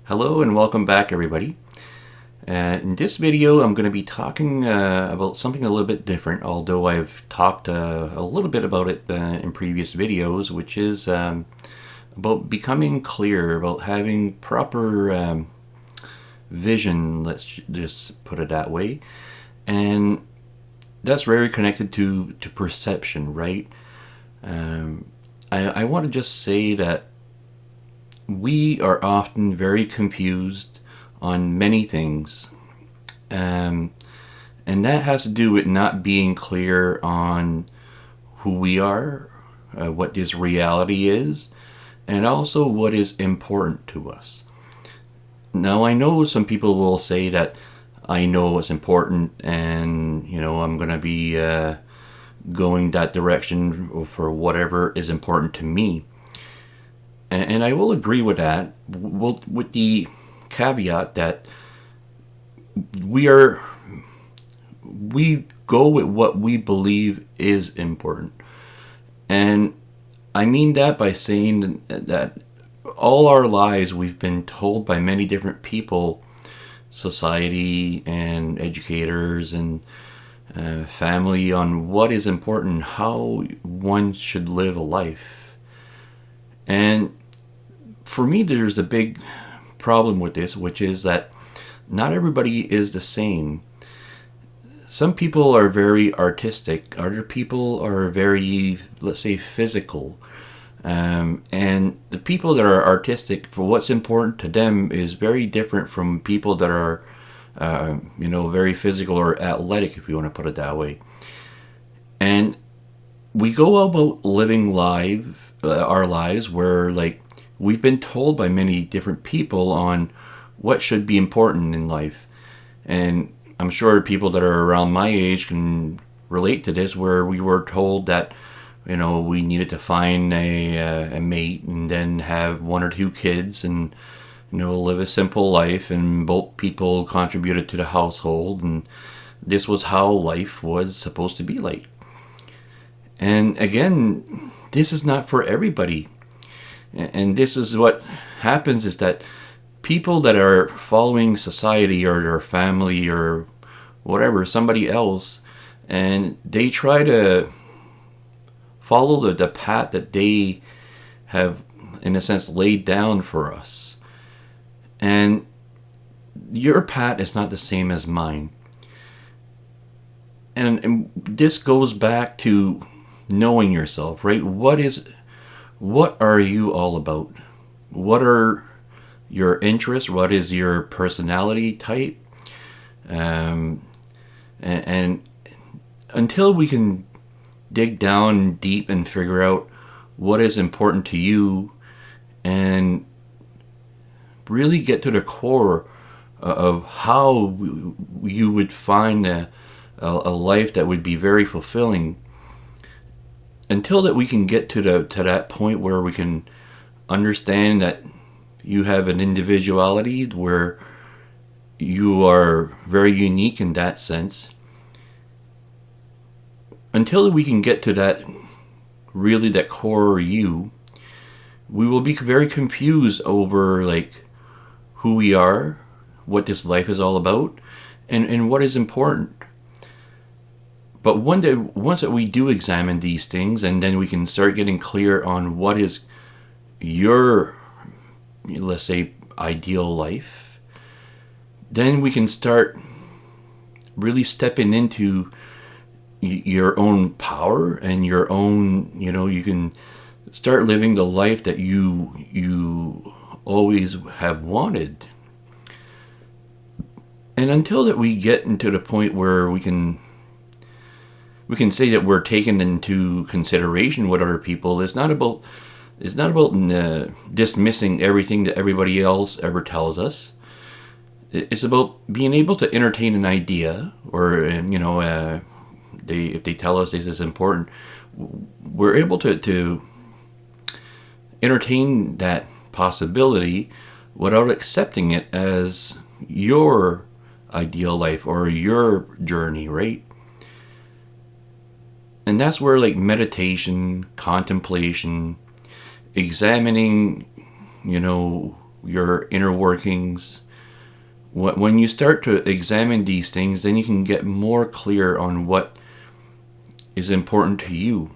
Hello and welcome back, everybody. In this video, I'm going to be talking about something a little bit different, although I've talked a little bit about it in previous videos, which is about becoming clear, about having proper vision, let's just put it that way. And that's very connected to perception, right? I want to just say that we are often very confused on many things. And that has to do with not being clear on who we are, what this reality is, and also what is important to us. Now, I know some people will say that I know what's important and, I'm going to be going that direction for whatever is important to me. And I will agree with that, with the caveat that we go with what we believe is important. And I mean that by saying that all our lives we've been told by many different people, society and educators and family, on what is important, how one should live a life. And for me, there's a big problem with this, which is that not everybody is the same. Some people are very artistic, other people are very, let's say, physical. And the people that are artistic, for what's important to them, is very different from people that are, very physical or athletic, if you want to put it that way. And we go about living our lives where, we've been told by many different people on what should be important in life. And I'm sure people that are around my age can relate to this, where we were told that, we needed to find a mate and then have one or two kids and, live a simple life, and both people contributed to the household, and this was how life was supposed to be like. And again, this is not for everybody. And this is what happens, is that people that are following society or their family or whatever, somebody else, and they try to follow the path that they have, in a sense, laid down for us. And your path is not the same as mine. And this goes back to knowing yourself, right? What are you all about? What are your interests? What is your personality type? And until we can dig down deep and figure out what is important to you and really get to the core of how you would find a life that would be very fulfilling, until that we can get to that point where we can understand that you have an individuality, where you are very unique in that sense. Until we can get to that core you, we will be very confused over who we are, what this life is all about, and what is important. But once that we do examine these things, and then we can start getting clear on what is your, let's say, ideal life, then we can start really stepping into your own power and your own, you can start living the life that you always have wanted. And until that we get into the point where we can say that we're taken into consideration with other people, it's not about dismissing everything that everybody else ever tells us. It's about being able to entertain an idea, or if they tell us this is important, we're able to entertain that possibility without accepting it as your ideal life or your journey, right? And that's where meditation, contemplation, examining, your inner workings. When you start to examine these things, then you can get more clear on what is important to you.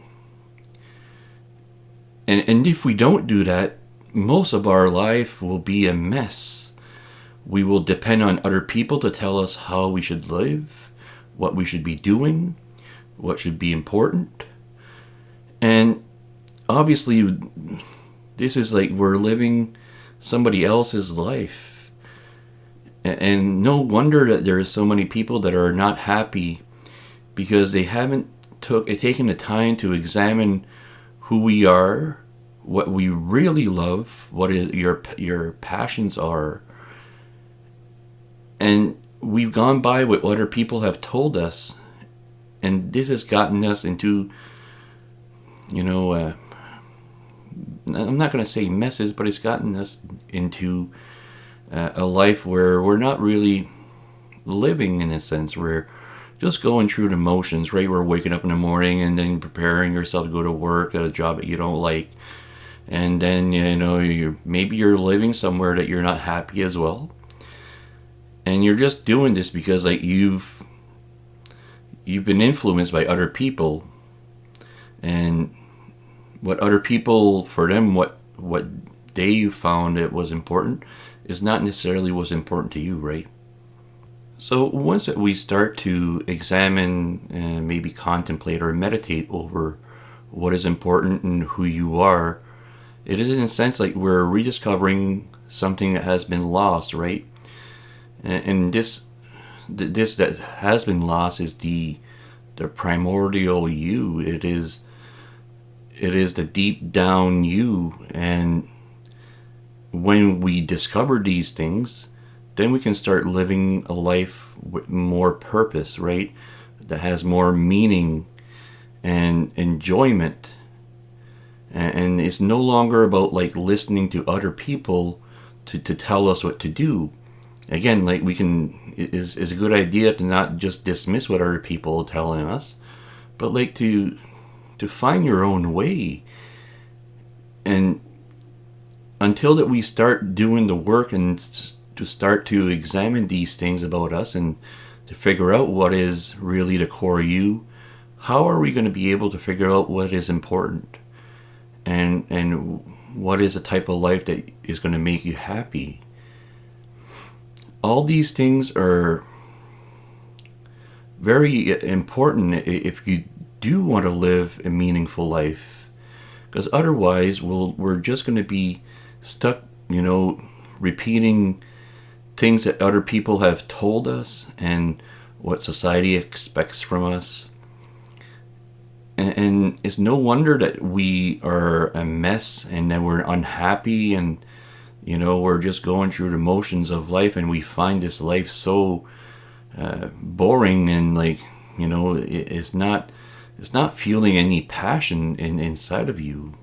And if we don't do that, most of our life will be a mess. We will depend on other people to tell us how we should live, what we should be doing, what should be important. And obviously, this is like we're living somebody else's life. And no wonder that there are so many people that are not happy because they haven't taken the time to examine who we are, what we really love, what your passions are. And we've gone by what other people have told us, and this has gotten us into, I'm not going to say messes, but it's gotten us into a life where we're not really living, in a sense. We're just going through the motions, right? We're waking up in the morning and then preparing yourself to go to work at a job that you don't like. And then, maybe you're living somewhere that you're not happy as well. And you're just doing this because you've been influenced by other people. And what other people, for them, what they found it was important is not necessarily what's important to you, right? So once that we start to examine and maybe contemplate or meditate over what is important and who you are, it is in a sense like we're rediscovering something that has been lost, right? And this that has been lost is the primordial you. It is the deep down you. And when we discover these things, then we can start living a life with more purpose, right? That has more meaning and enjoyment. And it's no longer about listening to other people to tell us what to do. Again, it's a good idea to not just dismiss what other people are telling us, but to find your own way. And until that we start doing the work and to start to examine these things about us and to figure out what is really the core you, how are we going to be able to figure out what is important and what is the type of life that is going to make you happy? All these things are very important if you do want to live a meaningful life, because otherwise we're just going to be stuck, repeating things that other people have told us and what society expects from us. And it's no wonder that we are a mess and that we're unhappy and, we're just going through the motions of life, and we find this life so boring and it's not feeling any passion inside of you.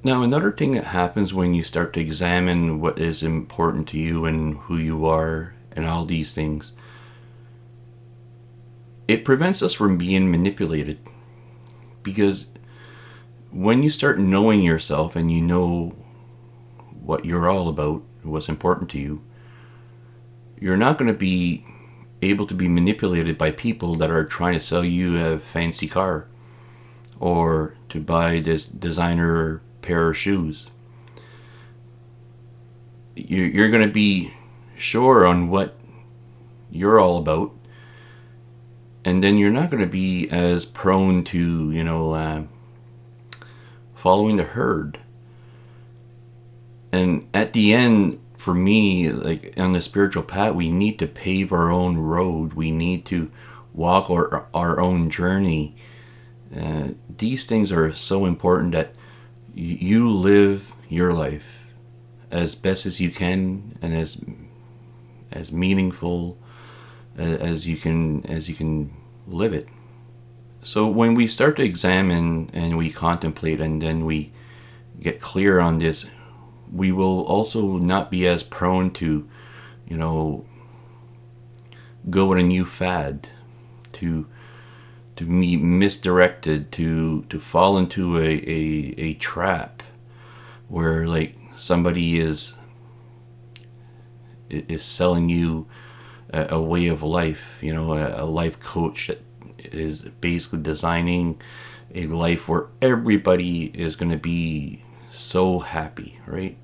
Now, another thing that happens when you start to examine what is important to you and who you are and all these things, it prevents us from being manipulated. Because when you start knowing yourself and you know what you're all about, what's important to you, you're not going to be able to be manipulated by people that are trying to sell you a fancy car or to buy this designer pair of shoes. You're going to be sure on what you're all about, and then you're not going to be as prone to following the herd. And at the end, for me, on the spiritual path, we need to pave our own road. We need to walk our own journey. These things are so important that you live your life as best as you can and as meaningful as you can live it. So when we start to examine and we contemplate and then we get clear on this, we will also not be as prone to, go with a new fad, to be misdirected, to fall into a trap where somebody is is selling you a way of life, a life coach that is basically designing a life where everybody is going to be so happy, right?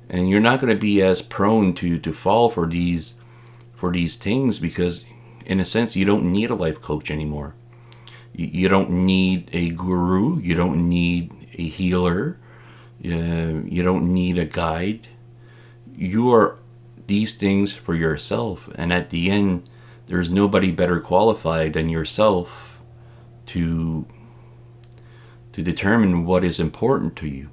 And you're not going to be as prone to fall for these things, because in a sense you don't need a life coach anymore. You don't need a guru, you don't need a healer, you don't need a guide. You are these things for yourself, and at the end there's nobody better qualified than yourself to determine what is important to you.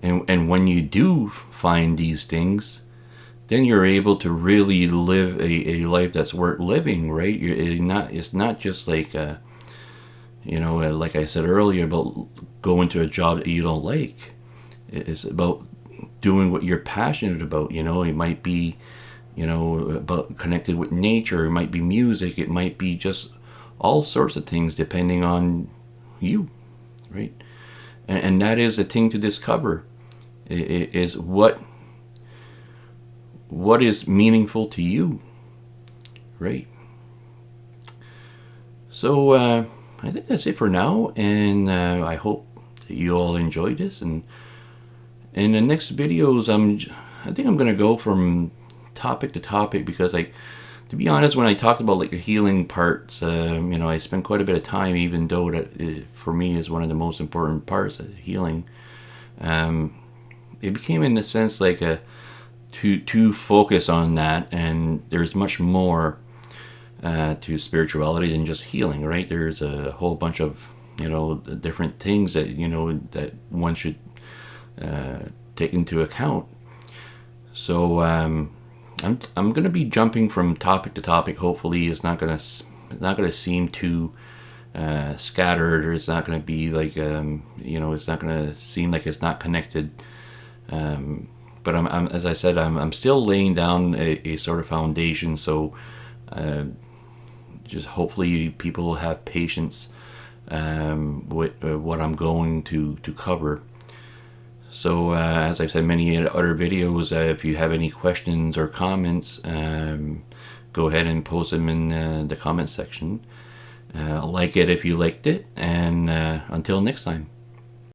And when you do find these things, then you're able to really live a life that's worth living, right? It's not just like like I said earlier, about going to a job that you don't like. It's about doing what you're passionate about. It might be about connected with nature, it might be music, it might be just all sorts of things depending on you, right? And that is a thing to discover, is what is meaningful to you, right? So I think that's it for now, and I hope that you all enjoyed this. And in the next videos, I think I'm going to go from topic to topic, because to be honest, when I talked about like the healing parts, I spent quite a bit of time, even though that for me is one of the most important parts of healing. It became, in a sense, like to focus on that, and there's much more to spirituality than just healing, right? There's a whole bunch of different things that that one should take into account. So I'm going to be jumping from topic to topic. Hopefully, it's not going to seem too scattered, or it's not going to be like it's not going to seem like it's not connected. But I'm as I said, I'm still laying down a sort of foundation. So just hopefully people will have patience with what I'm going to cover. So as I've said many other videos, if you have any questions or comments, go ahead and post them in the comment section. Like it if you liked it, and until next time.